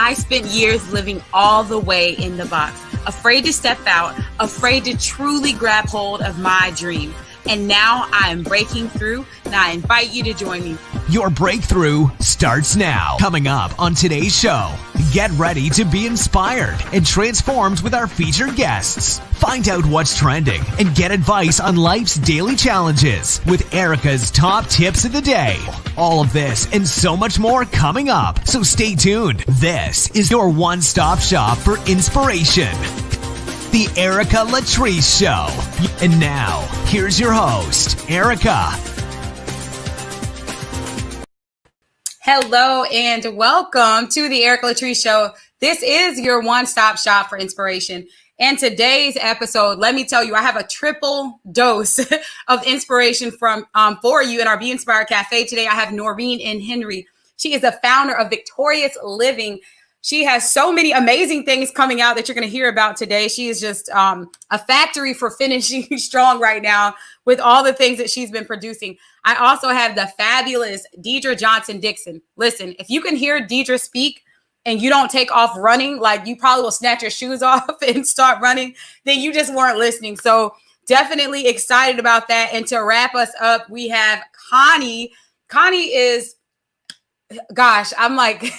I spent years living all the way in the box, afraid to step out, afraid to truly grab hold of my dream. And now I am breaking through, and I invite you to join me. Your breakthrough starts now. Coming up on today's show, get ready to be inspired and transformed with our featured guests. Find out what's trending and get advice on life's daily challenges with Erica's top tips of the day. All of this and so much more coming up. So stay tuned. This is your one-stop shop for inspiration. The EricaLatrice Show. And now, here's your host, Erica. Hello and welcome to the EricaLatrice Show. This is your one-stop shop for inspiration. And today's episode, let me tell you, I have a triple dose of inspiration for you in our Be Inspired Cafe. Today, I have Noreen and Henry. She is the founder of Victorious Living. She has so many amazing things coming out that you're going to hear about today. She is just a factory for finishing strong right now with all the things that she's been producing. I also have the fabulous Deidre Johnson-Dixon. Listen, if you can hear Deidre speak and you don't take off running, like you probably will snatch your shoes off and start running, then you just weren't listening. So definitely excited about that. And to wrap us up, we have Connie. Connie is... Gosh, I'm like,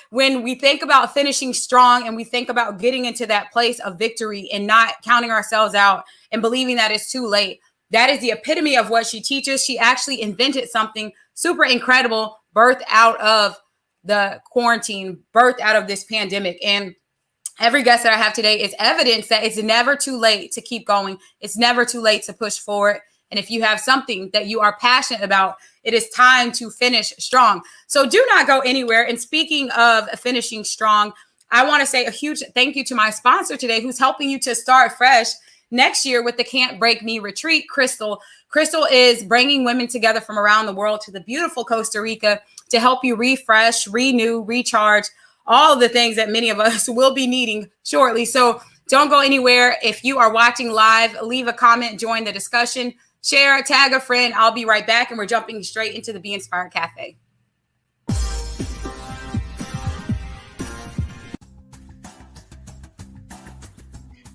when we think about finishing strong and we think about getting into that place of victory and not counting ourselves out and believing that it's too late, that is the epitome of what she teaches. She actually invented something super incredible, birthed out of the quarantine, birthed out of this pandemic. And every guest that I have today is evidence that it's never too late to keep going. It's never too late to push forward. And if you have something that you are passionate about, it is time to finish strong. So do not go anywhere. And speaking of finishing strong, I want to say a huge thank you to my sponsor today, who's helping you to start fresh next year with the Can't Break Me Retreat, Crystal. Crystal is bringing women together from around the world to the beautiful Costa Rica to help you refresh, renew, recharge, all of the things that many of us will be needing shortly. So don't go anywhere. If you are watching live, leave a comment, join the discussion. Share, tag a friend. I'll be right back. And we're jumping straight into the Be Inspired Cafe.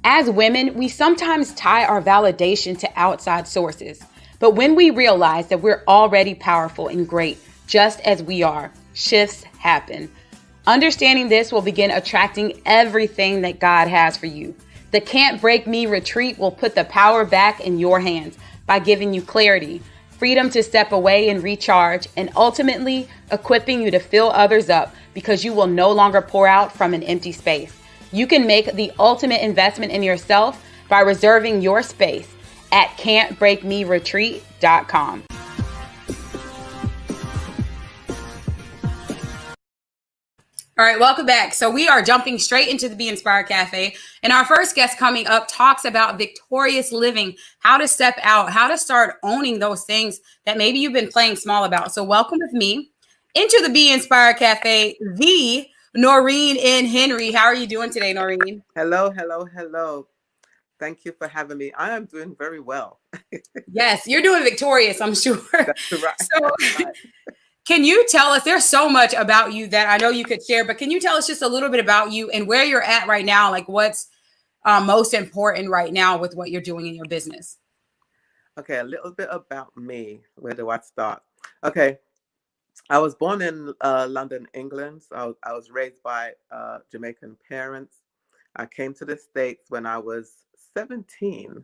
As women, we sometimes tie our validation to outside sources. But when we realize that we're already powerful and great, just as we are, shifts happen. Understanding this will begin attracting everything that God has for you. The Can't Break Me Retreat will put the power back in your hands by giving you clarity, freedom to step away and recharge, and ultimately equipping you to fill others up because you will no longer pour out from an empty space. You can make the ultimate investment in yourself by reserving your space at can'tbreakmeretreat.com. All right, welcome back. So we are jumping straight into the Be Inspired Cafe. And our first guest coming up talks about victorious living, how to step out, how to start owning those things that maybe you've been playing small about. So welcome with me into the Be Inspired Cafe, the Noreen and Henry. How are you doing today, Noreen? Hello, hello, hello. Thank you for having me. I am doing very well. Yes, you're doing victorious, I'm sure. That's right. So, That's right. Can you tell us, there's so much about you that I know you could share, but can you tell us just a little bit about you and where you're at right now? Like what's most important right now with what you're doing in your business? Okay, a little bit about me. Where do I start? Okay, I was born in London, England. So I was raised by Jamaican parents. I came to the States when I was 17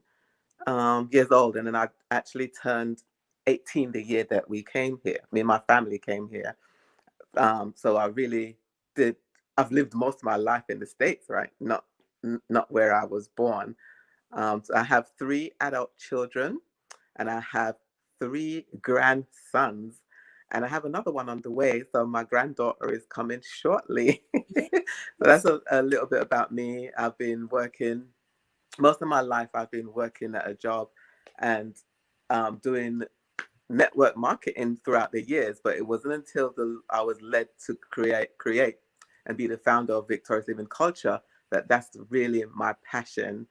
years old, and then I actually turned 18 the year that we came here. Me and my family came here. So I really did. I've lived most of my life in the States, right? Not where I was born. So I have 3 adult children, and I have 3 grandsons, and I have another one on the way. So my granddaughter is coming shortly. So that's a little bit about me. I've been working most of my life. I've been working at a job and doing network marketing throughout the years, but it wasn't until I was led to create and be the founder of Victorious Living Culture that's really my passion.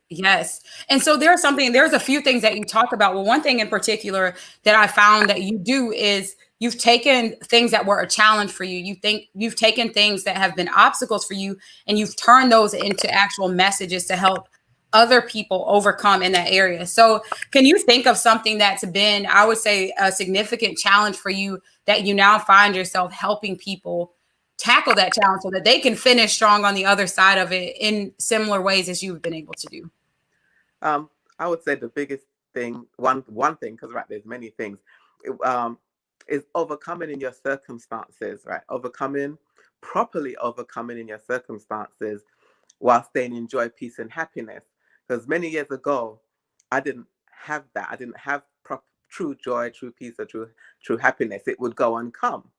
Yes. And so there's a few things that you talk about. Well, one thing in particular that I found that you do is you've taken things that were a challenge for you. You've taken things that have been obstacles for you, and you've turned those into actual messages to help other people overcome in that area. So can you think of something that's been, I would say, a significant challenge for you that you now find yourself helping people tackle that challenge so that they can finish strong on the other side of it in similar ways as you've been able to do? I would say the biggest thing, one thing, because right, there's many things, is overcoming in your circumstances, right? Properly overcoming in your circumstances while staying in joy, peace, and happiness. Because many years ago, I didn't have that. I didn't have true joy, true peace, or true happiness. It would go and come,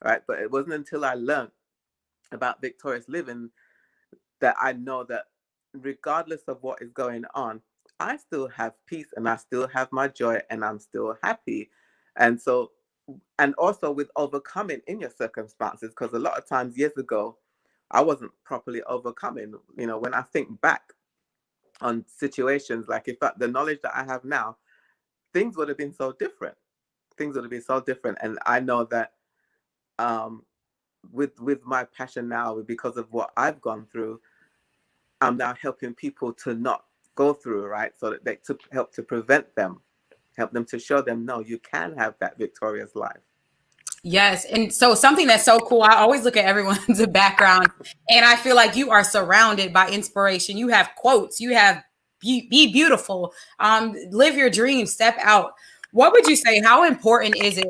right? But it wasn't until I learned about victorious living that I know that regardless of what is going on, I still have peace and I still have my joy and I'm still happy. And so, and also with overcoming in your circumstances, because a lot of times years ago, I wasn't properly overcoming. You know, when I think back on situations, like the knowledge that I have now, things would have been so different. Things would have been so different. And I know that with my passion now, because of what I've gone through, I'm now helping people to not go through, right? So that they to help to prevent them, help them to show them, no, you can have that victorious life. Yes. And so something that's so cool, I always look at everyone's background and I feel like you are surrounded by inspiration. You have quotes, you have be beautiful, live your dreams, step out. What would you say, how important is it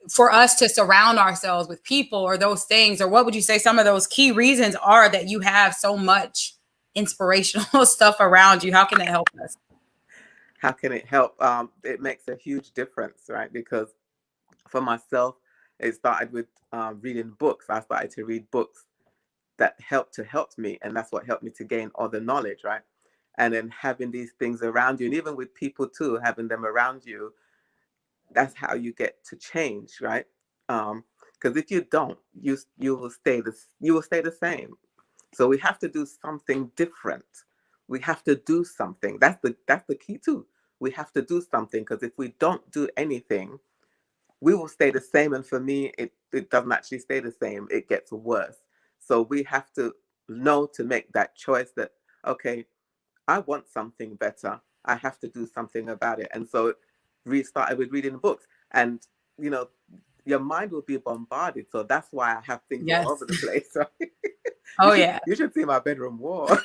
for us to surround ourselves with people or those things? Or what would you say some of those key reasons are that you have so much inspirational stuff around you? How can it help us? How can it help? It makes a huge difference, right? Because for myself, it started with reading books. I started to read books that helped me, and that's what helped me to gain all the knowledge, right? And then having these things around you, and even with people too, having them around you, that's how you get to change, right? Because if you don't, you will stay the same. So we have to do something different. We have to do something. That's the key too. We have to do something, because if we don't do anything, we will stay the same. And for me, it doesn't actually stay the same. It gets worse. So we have to know to make that choice that, okay, I want something better. I have to do something about it. And so started with reading books. And, you know, your mind will be bombarded. So that's why I have things all over the place. Right? Oh, yeah. You should see my bedroom wall.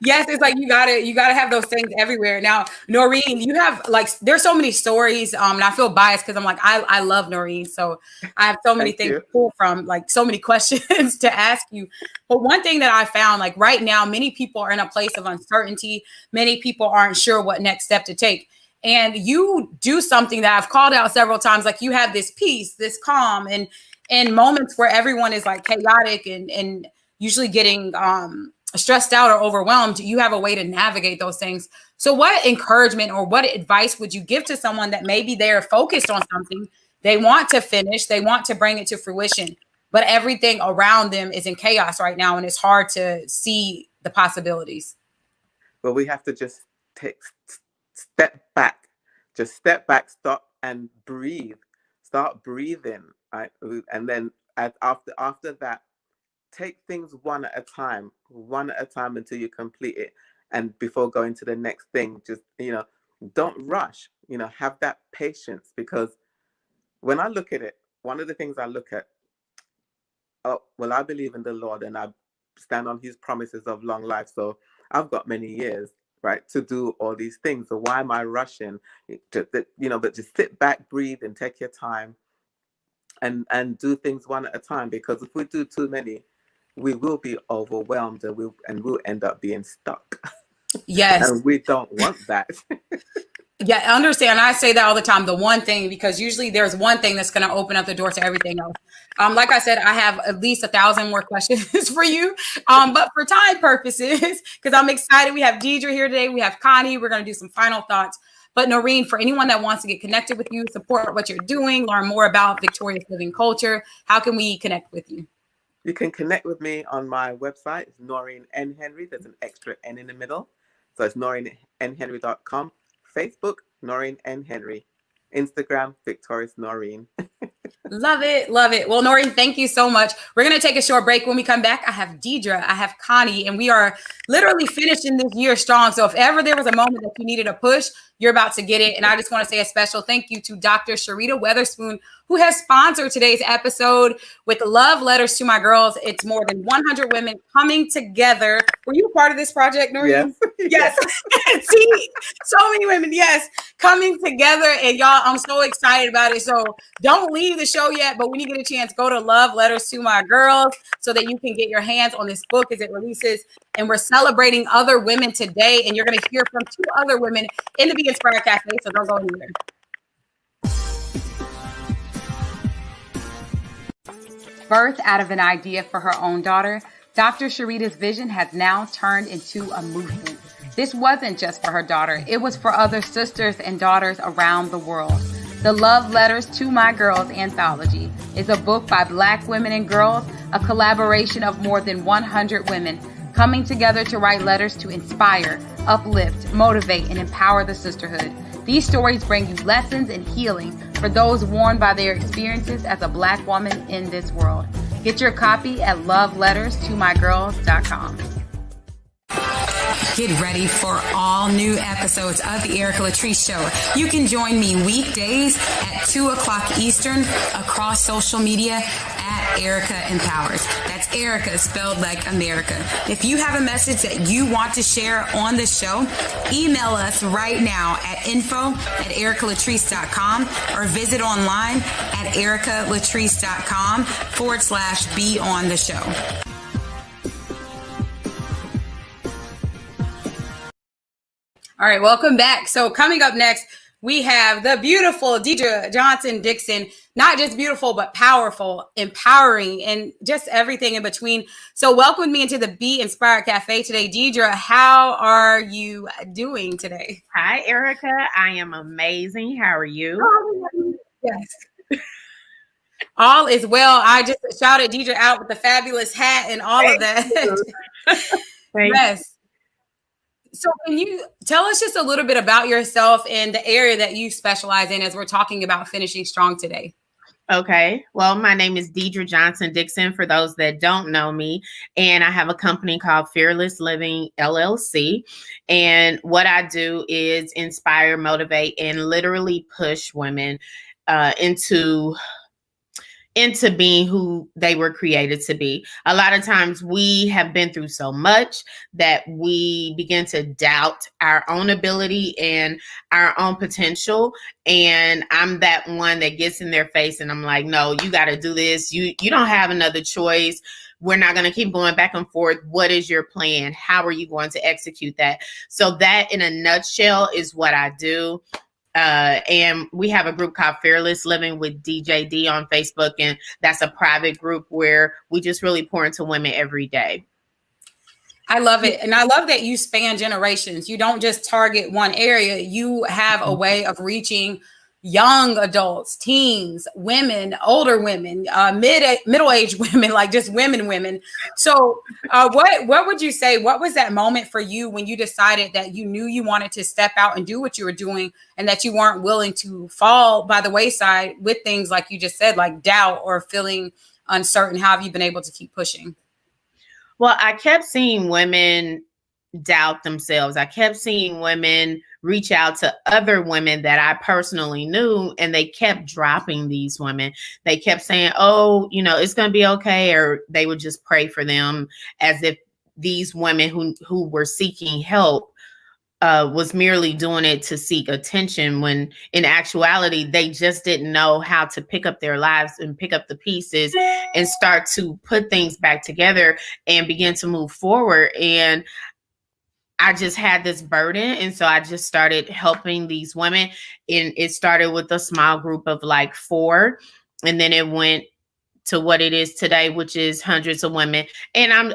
Yes, it's like you gotta have those things everywhere. Now, Noreen, you have there's so many stories. And I feel biased because I'm like, I love Noreen. So I have so many things to pull from, like so many questions to ask you. But one thing that I found, like right now, many people are in a place of uncertainty. Many people aren't sure what next step to take. And you do something that I've called out several times, like you have this peace, this calm, and in moments where everyone is like chaotic and usually getting stressed out or overwhelmed, you have a way to navigate those things. So what encouragement or what advice would you give to someone that maybe they're focused on something, they want to finish, they want to bring it to fruition, but everything around them is in chaos right now and it's hard to see the possibilities? But we have to just step back, stop and breathe. Start breathing, right? And then after that, take things one at a time until you complete it. And before going to the next thing, just, don't rush, have that patience. Because when I look at it, one of the things I look at, I believe in the Lord and I stand on his promises of long life. So I've got many years, right, to do all these things. So why am I rushing? But just sit back, breathe, and take your time and do things one at a time. Because if we do too many, we will be overwhelmed and we'll end up being stuck. Yes. And we don't want that. Yeah, I understand. I say that all the time, the one thing, because usually there's one thing that's going to open up the door to everything else. Like I said, I have at least 1,000 more questions for you. But for time purposes, because I'm excited, we have Deidre here today. We have Connie. We're going to do some final thoughts. But Noreen, for anyone that wants to get connected with you, support what you're doing, learn more about victorious living culture, how can we connect with you? You can connect with me on my website. It's Noreen N. Henry. There's an extra N in the middle. So it's NoreenNHenry.com. Facebook, Noreen N. Henry. Instagram, Victorious Noreen. Love it. Love it. Well, Noreen, thank you so much. We're going to take a short break. When we come back, I have Deidre, I have Connie, and we are literally finishing this year strong. So if ever there was a moment that you needed a push, you're about to get it. And I just want to say a special thank you to Dr. Sharita Weatherspoon, who has sponsored today's episode with love letters to my girls. It's more than 100 women coming together. Were you a part of this project, Noreen? Yes. Yes. See, so many women, yes, coming together. And y'all, I'm so excited about it. So don't leave the show yet, but when you get a chance, go to Love Letters to My Girls so that you can get your hands on this book as it releases. And we're celebrating other women today. And you're going to hear from 2 other women in the Be Inspired Cafe. So don't go anywhere. Birth out of an idea for her own daughter, Dr. Sharita's vision has now turned into a movement. This wasn't just for her daughter. It was for other sisters and daughters around the world. The Love Letters to My Girls anthology is a book by Black women and girls, a collaboration of more than 100 women coming together to write letters to inspire, uplift, motivate, and empower the sisterhood. These stories bring you lessons and healing for those worn by their experiences as a Black woman in this world. Get your copy at loveletterstomygirls.com. Get ready for all new episodes of the Erica Latrice Show. You can join me weekdays at 2 o'clock Eastern across social media at Erica Empowers. That's Erica spelled like America. If you have a message that you want to share on the show, email us right now at info@ericalatrice.com or visit online at ericalatrice.com/be on the show. All right, welcome back. So coming up next, we have the beautiful Deidre Johnson-Dixon. Not just beautiful, but powerful, empowering, and just everything in between. So welcome me into the Be Inspired Cafe today. Deidre, how are you doing today? Hi, Erica. I am amazing. How are you? Yes. All is well. I just shouted Deidre out with the fabulous hat and all of that. Yes. So can you tell us just a little bit about yourself and the area that you specialize in as we're talking about finishing strong today? Okay. Well, my name is Deidre Johnson-Dixon, for those that don't know me. And I have a company called Fearless Living LLC. And what I do is inspire, motivate, and literally push women into being who they were created to be. A lot of times we have been through so much that we begin to doubt our own ability and our own potential. And I'm that one that gets in their face and I'm like, no, you got to do this. You don't have another choice. We're not going to keep going back and forth. What is your plan? How are you going to execute that? So that in a nutshell is what I do. And we have a group called Fearless Living with DJD on Facebook. And that's a private group where we just really pour into women every day. I love it. And I love that you span generations. You don't just target one area. You have a way of reaching young adults, teens, women, older women, middle-aged women, like just women. So what would you say, what was that moment for you when you decided that you knew you wanted to step out and do what you were doing and that you weren't willing to fall by the wayside with things like you just said, like doubt or feeling uncertain? How have you been able to keep pushing? Well, I kept seeing women doubt themselves. I kept seeing women reach out to other women that I personally knew, and they kept dropping these women. They kept saying, oh, it's going to be okay. Or they would just pray for them as if these women who were seeking help was merely doing it to seek attention, when in actuality, they just didn't know how to pick up their lives and pick up the pieces and start to put things back together and begin to move forward. And I just had this burden. And so I just started helping these women. And it started with a small group of like 4. And then it went to what it is today, which is hundreds of women. And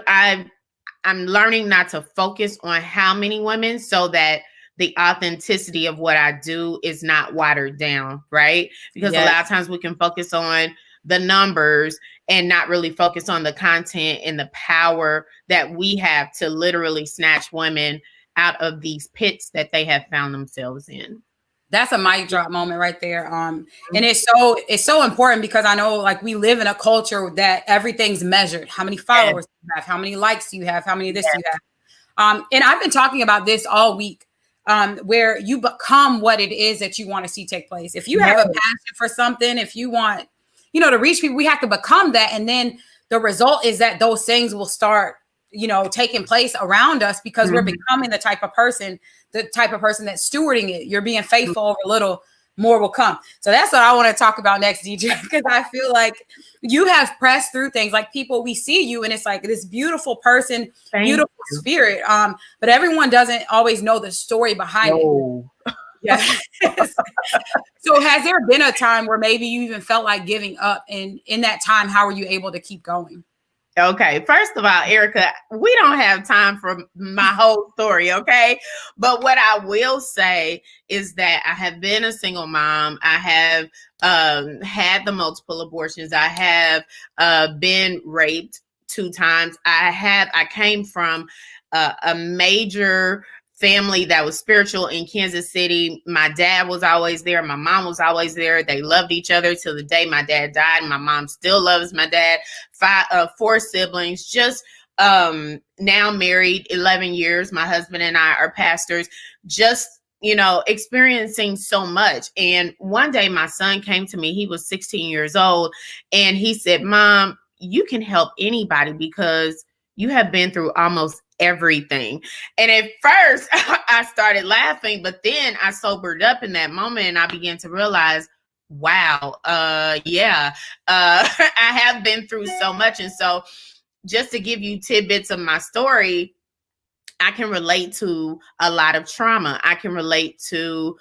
I'm learning not to focus on how many women, so that the authenticity of what I do is not watered down, right? Because a lot of times we can focus on the numbers and not really focus on the content and the power that we have to literally snatch women out of these pits that they have found themselves in. That's a mic drop moment right there. And it's so important because I know like we live in a culture that everything's measured. How many followers you have, how many likes you have, how many this you have. And I've been talking about this all week, where you become what it is that you want to see take place. If you have a passion for something, if you want, to reach people, we have to become that. And then the result is that those things will start, taking place around us because we're becoming the type of person that's stewarding it. You're being faithful over little, more will come. So that's what I want to talk about next, DJ, because I feel like you have pressed through things. Like people, we see you and it's like this beautiful person, beautiful spirit. But everyone doesn't always know the story behind it. Yeah. So has there been a time where maybe you even felt like giving up? And in that time, how were you able to keep going? Okay, first of all, Erica, we don't have time for my whole story, okay? But what I will say is that I have been a single mom. I have had the multiple abortions. I have been raped 2 times. I came from a major family that was spiritual in Kansas City. My dad was always there. My mom was always there. They loved each other till the day my dad died. My mom still loves my dad. 4 siblings, just now married 11 years. My husband and I are pastors, just, experiencing so much. And one day my son came to me, he was 16 years old. And he said, Mom, you can help anybody because you have been through almost everything. And at first I started laughing, but then I sobered up in that moment and I began to realize, wow, I have been through so much. And so just to give you tidbits of my story, I can relate to a lot of trauma. I can relate to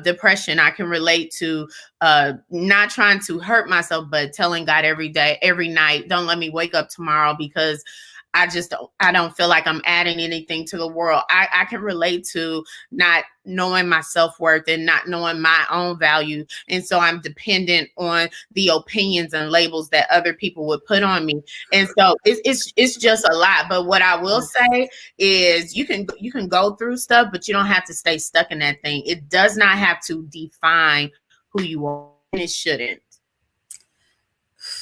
depression. I can relate to not trying to hurt myself, but telling God every day, every night, don't let me wake up tomorrow because I don't feel like I'm adding anything to the world. I can relate to not knowing my self-worth and not knowing my own value. And so I'm dependent on the opinions and labels that other people would put on me. And so it's just a lot. But what I will say is you can go through stuff, but you don't have to stay stuck in that thing. It does not have to define who you are, and it shouldn't.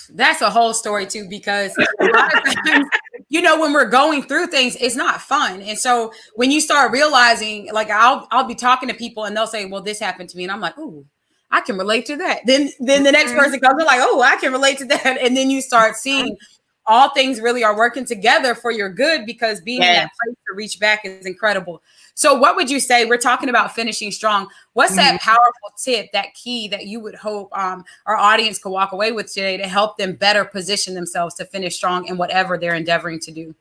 That's a whole story too, because a lot of times, when we're going through things, it's not fun. And so when you start realizing, like I'll be talking to people and they'll say, well, this happened to me. And I'm like, ooh, I can relate to that. Then the next person comes, they're like, oh, I can relate to that. And then you start seeing all things really are working together for your good, because being in that place to reach back is incredible. So what would you say? We're talking about finishing strong. What's that powerful tip, that key that you would hope our audience could walk away with today to help them better position themselves to finish strong in whatever they're endeavoring to do?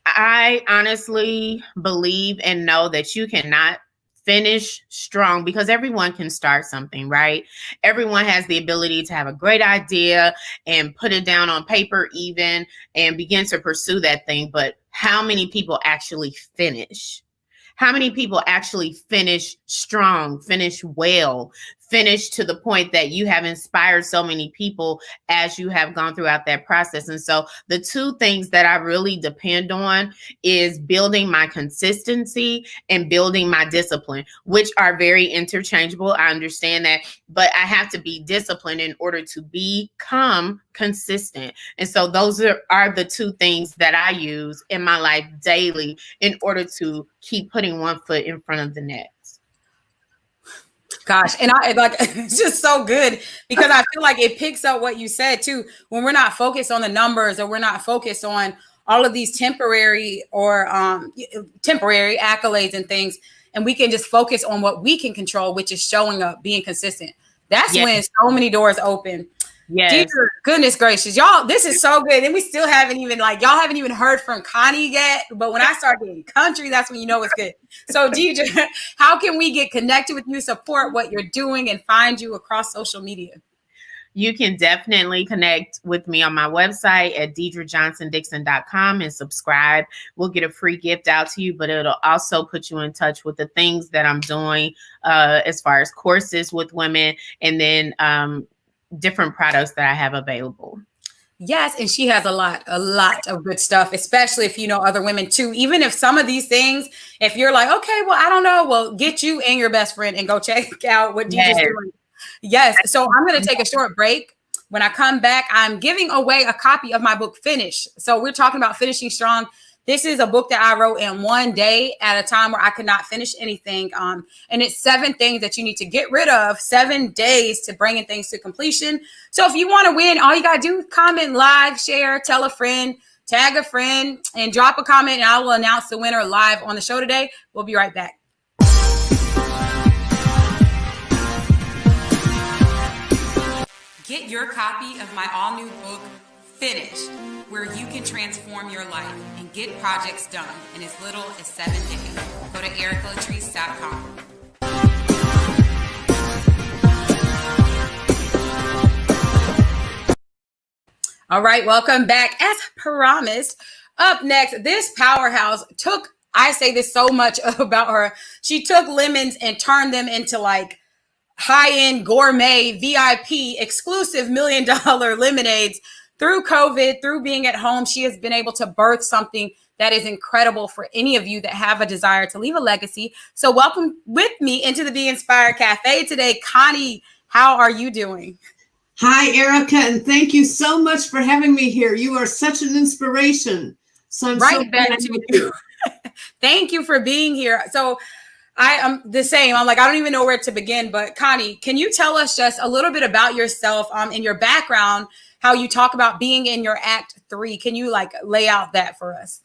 I honestly believe and know that you cannot finish strong because everyone can start something, right? Everyone has the ability to have a great idea and put it down on paper even and begin to pursue that thing. But how many people actually finish? How many people actually finish strong, finish well, finish to the point that you have inspired so many people as you have gone throughout that process? And so the 2 things that I really depend on is building my consistency and building my discipline, which are very interchangeable. I understand that, but I have to be disciplined in order to become consistent. And so those are the 2 things that I use in my life daily in order to keep putting one foot in front of the next. Gosh, and I like it's just so good because I feel like it picks up what you said too. When we're not focused on the numbers, or we're not focused on all of these temporary accolades and things, and we can just focus on what we can control, which is showing up, being consistent. That's when so many doors open. Yes. Deidre, goodness gracious, y'all, this is so good. And we still haven't even y'all haven't even heard from Connie yet. But when I start getting country, that's when you know it's good. So Deidre, how can we get connected with you, support what you're doing, and find you across social media? You can definitely connect with me on my website at DeidreJohnsonDixon.com and subscribe. We'll get a free gift out to you, but it'll also put you in touch with the things that I'm doing as far as courses with women, and then different products that I have available. Yes, and she has a lot of good stuff, especially if you know other women too. Even if some of these things, if you're like, okay, well, I don't know, well, get you and your best friend and go check out what DJ's Yes. doing. Yes. So I'm going to take a short break. When I come back, I'm giving away a copy of my book, Finish. So we're talking about finishing strong. This is a book that I wrote in one day at a time where I could not finish anything. And it's 7 things that you need to get rid of, 7 days to bringing things to completion. So if you want to win, all you got to do is comment, like, share, tell a friend, tag a friend, and drop a comment, and I will announce the winner live on the show today. We'll be right back. Get your copy of my all-new book, Finished, where you can transform your life and get projects done in as little as 7 days. Go to EricaLatrice.com. All right, welcome back. As promised, up next, this powerhouse took, I say this so much about her, she took lemons and turned them into like high-end gourmet VIP exclusive $1 million lemonades. Through COVID, through being at home, she has been able to birth something that is incredible for any of you that have a desire to leave a legacy. So welcome with me into the Be Inspired Cafe today. Connie, how are you doing? Hi, Erica, and thank you so much for having me here. You are such an inspiration. So I'm right back to you. Thank you for being here. So I am the same. I'm like, I don't even know where to begin, but Connie, can you tell us just a little bit about yourself and your background, how you talk about being in your act 3? Can you like lay out that for us?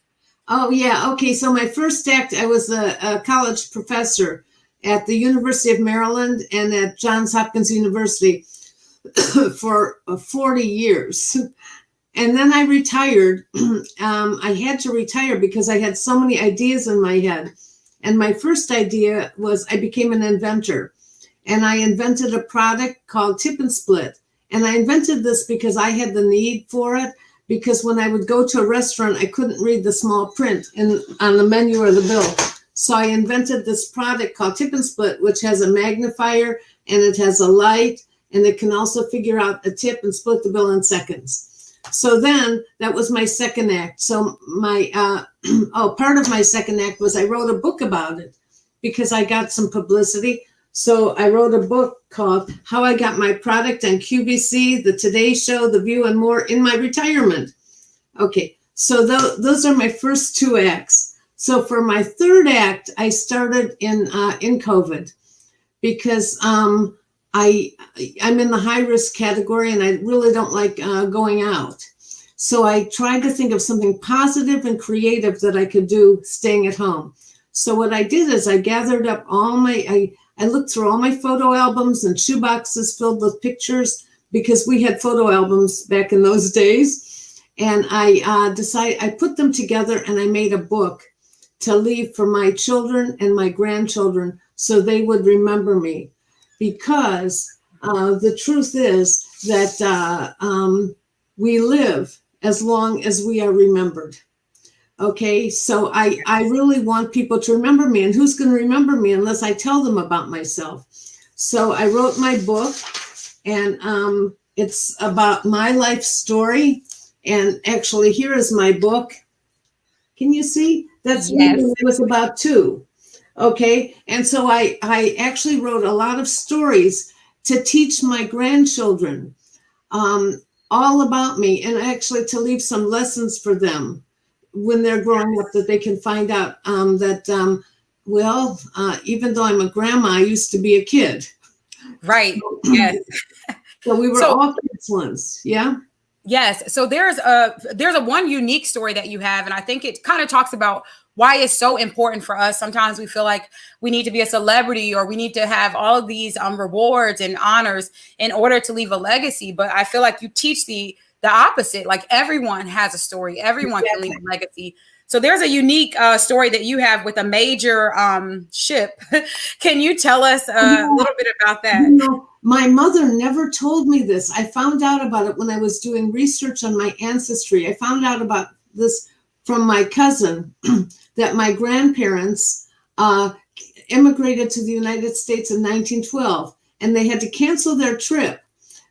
Oh, yeah. Okay. So my first act, I was a college professor at the University of Maryland and at Johns Hopkins University for 40 years. And then I retired. I had to retire because I had so many ideas in my head. And my first idea was I became an inventor. And I invented a product called Tip and Split. And I invented this because I had the need for it. Because when I would go to a restaurant, I couldn't read the small print on the menu or the bill. So I invented this product called Tip and Split, which has a magnifier and it has a light. And it can also figure out a tip and split the bill in seconds. So then that was my second act. So my part of my second act was I wrote a book about it because I got some publicity. So I wrote a book called How I Got My Product on QVC, The Today Show, The View, and more in my retirement. Okay, so those are my first 2 acts. So for my third act, I started in COVID because I'm in the high risk category and I really don't like going out. So I tried to think of something positive and creative that I could do staying at home. So what I did is I gathered up I looked through all my photo albums and shoeboxes filled with pictures because we had photo albums back in those days. And I decided, I put them together and I made a book to leave for my children and my grandchildren so they would remember me. Because the truth is that we live as long as we are remembered. Okay, so I really want people to remember me, and who's going to remember me unless I tell them about myself? So I wrote my book, and it's about my life story. And actually, here is my book. Can you see? That's me when I was about 2. Okay, and so I actually wrote a lot of stories to teach my grandchildren all about me, and actually to leave some lessons for them when they're growing up, that they can find out even though I'm a grandma, I used to be a kid. Right. Yes. So we were all kids once. Yeah. Yes. So there's a one unique story that you have, and I think it kind of talks about why it's so important for us. Sometimes we feel like we need to be a celebrity or we need to have all of these rewards and honors in order to leave a legacy. But I feel like you teach the opposite. Like everyone has a story. Everyone can leave a legacy. So there's a unique story that you have with a major ship. Can you tell us a little bit about that? You know, my mother never told me this. I found out about it when I was doing research on my ancestry. I found out about this from my cousin that my grandparents immigrated to the United States in 1912, and they had to cancel their trip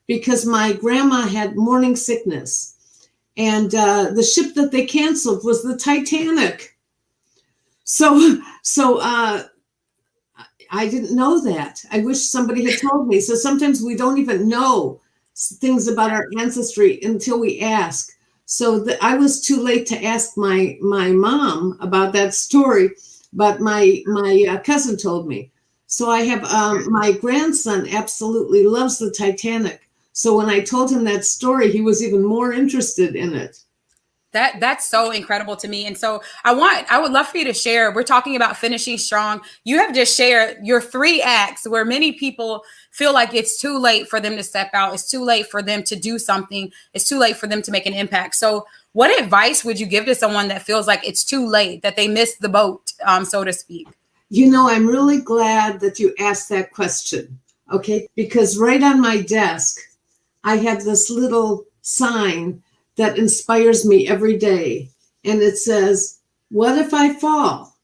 because my grandma had morning sickness. And the ship that they canceled was the Titanic. So I didn't know that. I wish somebody had told me. So sometimes we don't even know things about our ancestry until we ask. So I was too late to ask my mom about that story, but my cousin told me. So I have my grandson absolutely loves the Titanic. So when I told him that story, he was even more interested in it. That's so incredible to me. And so I would love for you to share. We're talking about finishing strong. You have just shared your 3 acts where many people feel like it's too late for them to step out. It's too late for them to do something. It's too late for them to make an impact. So what advice would you give to someone that feels like it's too late, that they missed the boat, so to speak? You know, I'm really glad that you asked that question. Okay. Because right on my desk, I have this little sign that inspires me every day. And it says, "What if I fall?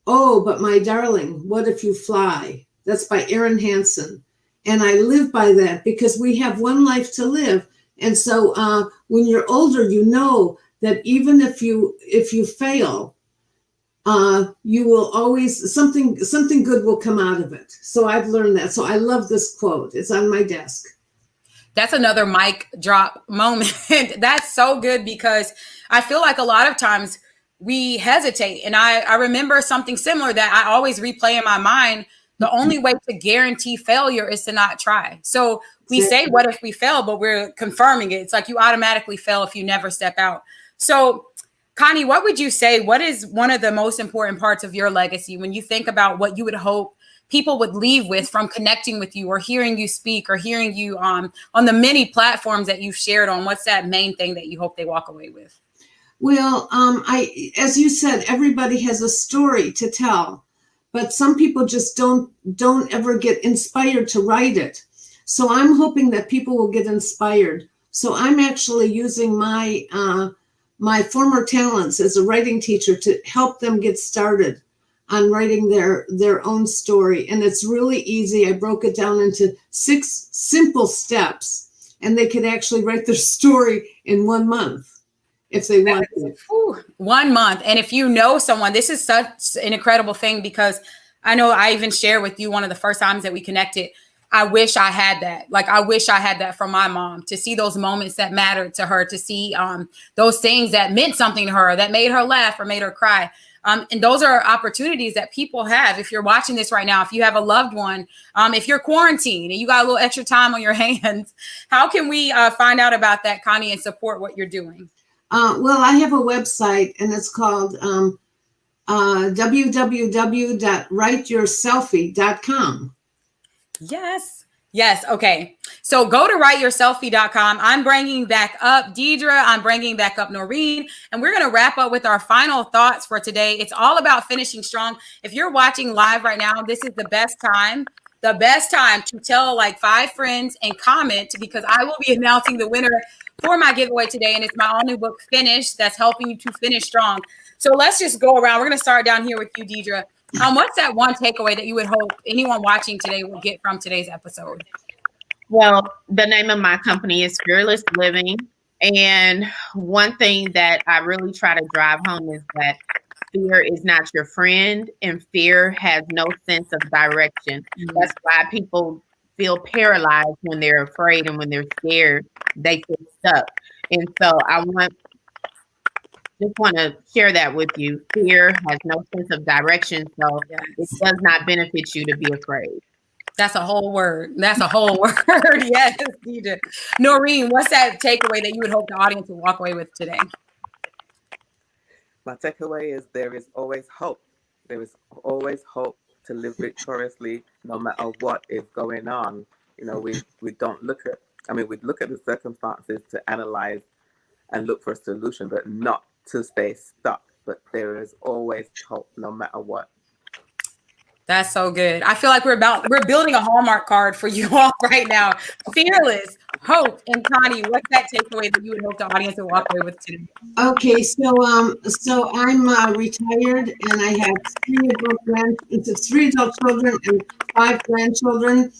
Oh, but my darling, what if you fly?" That's by Erin Hansen. And I live by that because we have one life to live. And so when you're older, you know that even if you fail, you will always, something good will come out of it. So I've learned that. So I love this quote. It's on my desk. That's another mic drop moment. That's so good because I feel like a lot of times we hesitate. And I remember something similar that I always replay in my mind. The only way to guarantee failure is to not try. So we say, what if we fail, but we're confirming it. It's like you automatically fail if you never step out. So Connie, what would you say? What is one of the most important parts of your legacy when you think about what you would hope people would leave with from connecting with you or hearing you speak or hearing you on the many platforms that you've shared on? What's that main thing that you hope they walk away with? Well, as you said, everybody has a story to tell, but some people just don't ever get inspired to write it. So I'm hoping that people will get inspired. So I'm actually using my former talents as a writing teacher to help them get started on writing their own story. And it's really easy. I broke it down into 6 simple steps, and they could actually write their story in 1 month if they want to. 1 month. And if you know someone, this is such an incredible thing because I know I even shared with you one of the first times that we connected. I wish I had that. Like, I wish I had that from my mom, to see those moments that mattered to her, to see those things that meant something to her, that made her laugh or made her cry. And those are opportunities that people have. If you're watching this right now, if you have a loved one, if you're quarantined and you got a little extra time on your hands, how can we find out about that, Connie, and support what you're doing? Well, I have a website, and it's called www.writeyourselfie.com. Yes. Okay. So go to writeyourselfie.com. I'm bringing back up Deidre. I'm bringing back up Noreen. And we're going to wrap up with our final thoughts for today. It's all about finishing strong. If you're watching live right now, this is the best time to tell like 5 friends and comment, because I will be announcing the winner for my giveaway today. And it's my all new book, Finish, that's helping you to finish strong. So let's just go around. We're going to start down here with you, Deidre. What's that one takeaway that you would hope anyone watching today will get from today's episode? Well, the name of my company is Fearless Living. And one thing that I really try to drive home is that fear is not your friend, and fear has no sense of direction. Mm-hmm. That's why people feel paralyzed when they're afraid, and when they're scared, they feel stuck. And so I just want to share that with you. Fear has no sense of direction, so it does not benefit you to be afraid. That's a whole word. Yes, Deidre. Noreen, what's that takeaway that you would hope the audience will walk away with today? My takeaway is there is always hope. There is always hope to live victoriously no matter what is going on. You know, we don't look at, we look at the circumstances to analyze and look for a solution, but not to stay stuck. But there is always hope no matter what. That's so good. I feel like we're building a Hallmark card for you all right now. Fearless, hope, and Connie, what's that takeaway that you would hope the audience will walk away with today? Okay, so I'm retired, and I have 3 adult children and 5 grandchildren,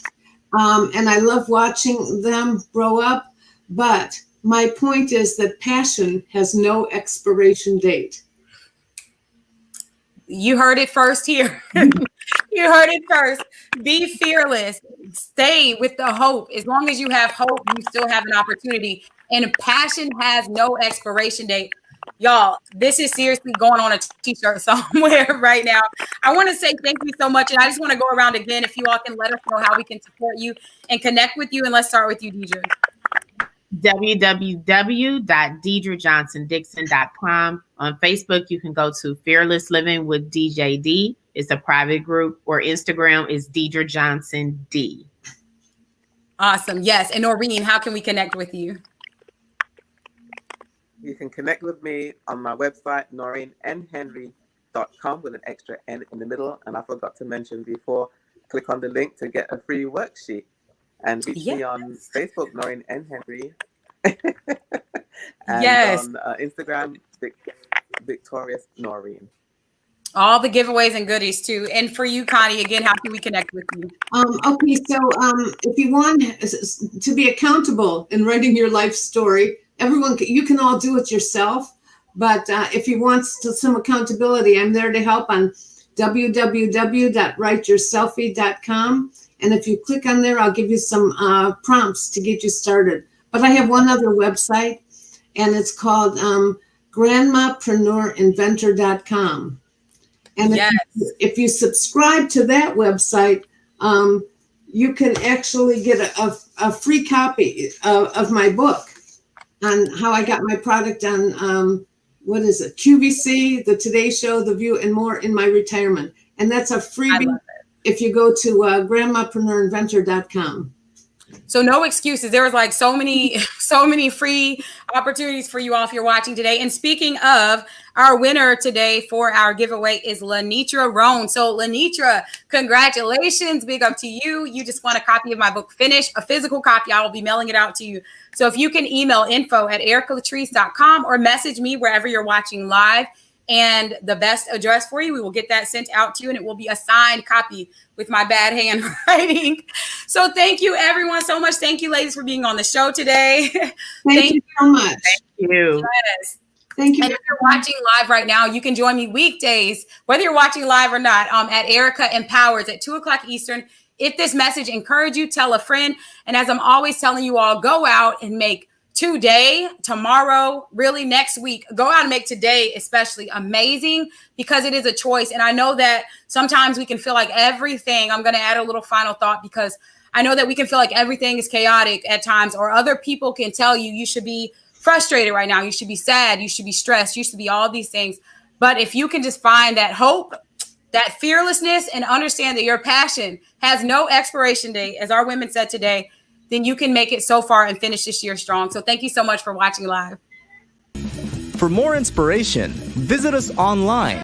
and I love watching them grow up. But my point is that passion has no expiration date. You heard it first here. You heard it first. Be fearless. Stay with the hope. As long as you have hope, you still have an opportunity. And passion has no expiration date. Y'all, this is seriously going on a t-shirt somewhere right now. I want to say thank you so much. And I just want to go around again. If you all can let us know how we can support you and connect with you. And let's start with you, Deidre. www.deidrejohnsondixon.com. On Facebook, you can go to Fearless Living with DJD. It's a private group, or Instagram is Deidre Johnson D. Awesome. Yes. And Noreen, how can we connect with you? You can connect with me on my website, noreennhenry.com, with an extra N in the middle. And I forgot to mention before, click on the link to get a free worksheet. And reach me on Facebook, Noreen N. Henry. And on Instagram, Victorious Noreen. All the giveaways and goodies too. And for you, Connie, again, how can we connect with you? Okay, so if you want to be accountable in writing your life story, you can all do it yourself. But if you want some accountability, I'm there to help on www.writeyourselfie.com. And if you click on there, I'll give you some prompts to get you started. But I have one other website, and it's called Grandmapreneurinventor.com. And if you subscribe to that website, you can actually get a free copy of my book on how I got my product on, QVC, The Today Show, The View, and more in my retirement. And that's a freebie if you go to grandmapreneurinventor.com. So no excuses. There was like so many free opportunities for you all if you're watching today. And speaking of, our winner today for our giveaway is Lenitra Roan. So Lenitra, congratulations. Big up to you. You just won a copy of my book, Finish, a physical copy. I will be mailing it out to you. So if you can email info@EricaLatrice.com or message me wherever you're watching live, and the best address for you, we will get that sent out to you, and it will be a signed copy with my bad handwriting. So thank you, everyone, so much. Thank you, ladies, for being on the show today. Thank you so much. Thank you. Yes. Thank you. And if you're watching live right now, you can join me weekdays, whether you're watching live or not, at Erica Empowers at 2:00 Eastern. If this message encouraged you, tell a friend. And as I'm always telling you all, go out and make today, tomorrow, really next week, go out and make today especially amazing, because it is a choice. And I know that sometimes we can feel like everything, I'm going to add a little final thought, because I know that we can feel like everything is chaotic at times, or other people can tell you, you should be frustrated right now. You should be sad. You should be stressed. You should be all these things. But if you can just find that hope, that fearlessness, and understand that your passion has no expiration date, as our women said today, then you can make it so far and finish this year strong. So thank you so much for watching live. For more inspiration, visit us online